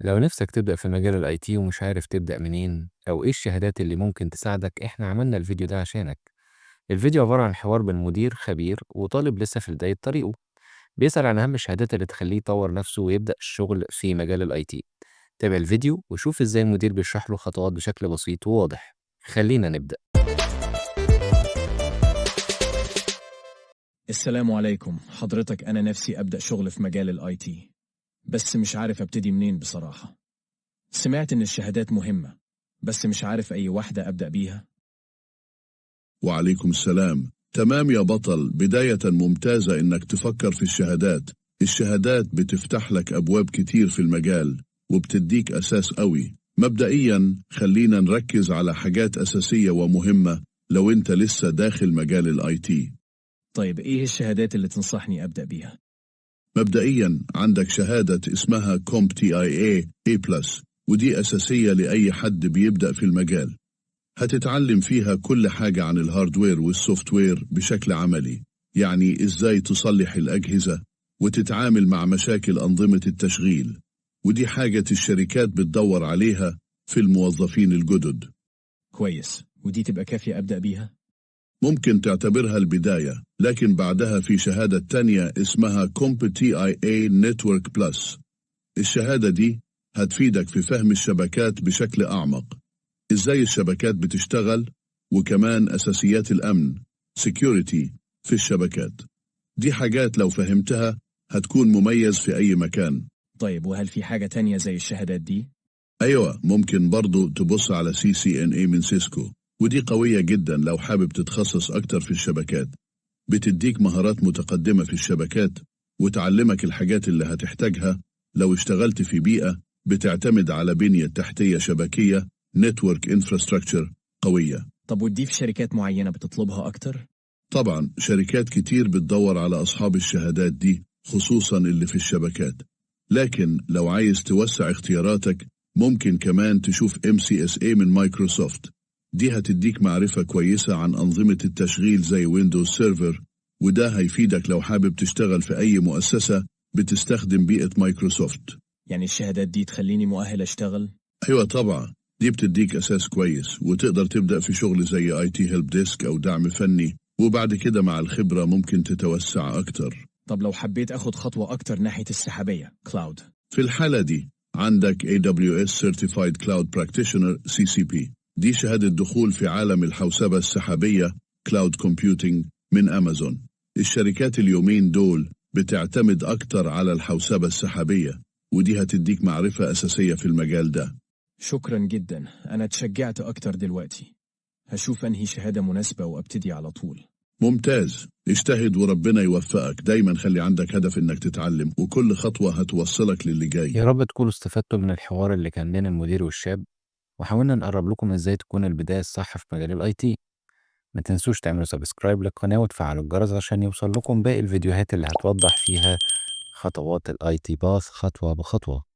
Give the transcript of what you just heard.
لو نفسك تبدأ في مجال ال IT ومش عارف تبدأ منين أو إيه الشهادات اللي ممكن تساعدك، إحنا عملنا الفيديو ده عشانك. الفيديو عبارة عن حوار بين مدير خبير وطالب لسه في بداية طريقه، بيسأل عن أهم الشهادات اللي تخليه يطور نفسه ويبدأ الشغل في مجال ال IT. تابع الفيديو وشوف إزاي المدير بيشرح له خطوات بشكل بسيط وواضح. خلينا نبدأ. السلام عليكم حضرتك. أنا نفسي أبدأ شغل في مجال الاي تي، بس مش عارف أبتدي منين بصراحة. سمعت إن الشهادات مهمة، بس مش عارف أي واحدة أبدأ بيها. وعليكم السلام. تمام يا بطل، بداية ممتازة إنك تفكر في الشهادات. الشهادات بتفتح لك أبواب كتير في المجال وبتديك أساس قوي. مبدئيا خلينا نركز على حاجات أساسية ومهمة لو أنت لسه داخل مجال الاي تي. طيب إيه الشهادات اللي تنصحني أبدأ بيها؟ مبدئيا عندك شهادة اسمها CompTIA A+، ودي أساسية لأي حد بيبدأ في المجال. هتتعلم فيها كل حاجة عن الهاردوير والسوفتوير بشكل عملي، يعني إزاي تصلح الأجهزة وتتعامل مع مشاكل أنظمة التشغيل، ودي حاجة الشركات بتدور عليها في الموظفين الجدد. كويس، ودي تبقى كافية أبدأ بيها؟ ممكن تعتبرها البداية، لكن بعدها في شهادة تانية اسمها CompTIA Network Plus. الشهادة دي هتفيدك في فهم الشبكات بشكل أعمق، إزاي الشبكات بتشتغل، وكمان أساسيات الأمن security في الشبكات. دي حاجات لو فهمتها هتكون مميز في أي مكان. طيب وهل في حاجة تانية زي الشهادات دي؟ أيوة، ممكن برضو تبص على CCNA من سيسكو، ودي قوية جدا لو حابب تتخصص أكتر في الشبكات. بتديك مهارات متقدمة في الشبكات وتعلمك الحاجات اللي هتحتاجها لو اشتغلت في بيئة بتعتمد على بنية تحتية شبكية Network Infrastructure قوية. طب ودي في شركات معينة بتطلبها أكتر؟ طبعا شركات كتير بتدور على أصحاب الشهادات دي، خصوصا اللي في الشبكات. لكن لو عايز توسع اختياراتك ممكن كمان تشوف MCSA من مايكروسوفت. دي هتديك معرفة كويسة عن أنظمة التشغيل زي ويندوز سيرفر، وده هيفيدك لو حابب تشتغل في أي مؤسسة بتستخدم بيئة مايكروسوفت. يعني الشهادات دي تخليني مؤهل أشتغل؟ أيوة طبعا، دي بتديك أساس كويس وتقدر تبدأ في شغل زي IT Help Desk أو دعم فني، وبعد كده مع الخبرة ممكن تتوسع أكتر. طب لو حبيت أخد خطوة أكتر ناحية السحابية كلاود؟ في الحالة دي عندك AWS Certified Cloud Practitioner CCP، دي شهادة دخول في عالم الحوسبة السحابية Cloud Computing من أمازون. الشركات اليومين دول بتعتمد أكتر على الحوسبة السحابية، ودي هتديك معرفة أساسية في المجال ده. شكرا جدا، أنا اتشجعت أكتر دلوقتي. هشوف أنهي شهادة مناسبة وأبتدي على طول. ممتاز، اجتهد وربنا يوفقك. دايما خلي عندك هدف انك تتعلم، وكل خطوة هتوصلك للي جاي. يا رب تكونوا استفدتوا من الحوار اللي كان بين المدير والشاب، وحاولنا نقرب لكم إزاي تكون البداية الصح في مجال ال IT. ما تنسوش تعملوا سبسكرايب للقناة وتفعلوا الجرس عشان يوصل لكم باقي الفيديوهات اللي هتوضح فيها خطوات ال IT باث خطوة بخطوة.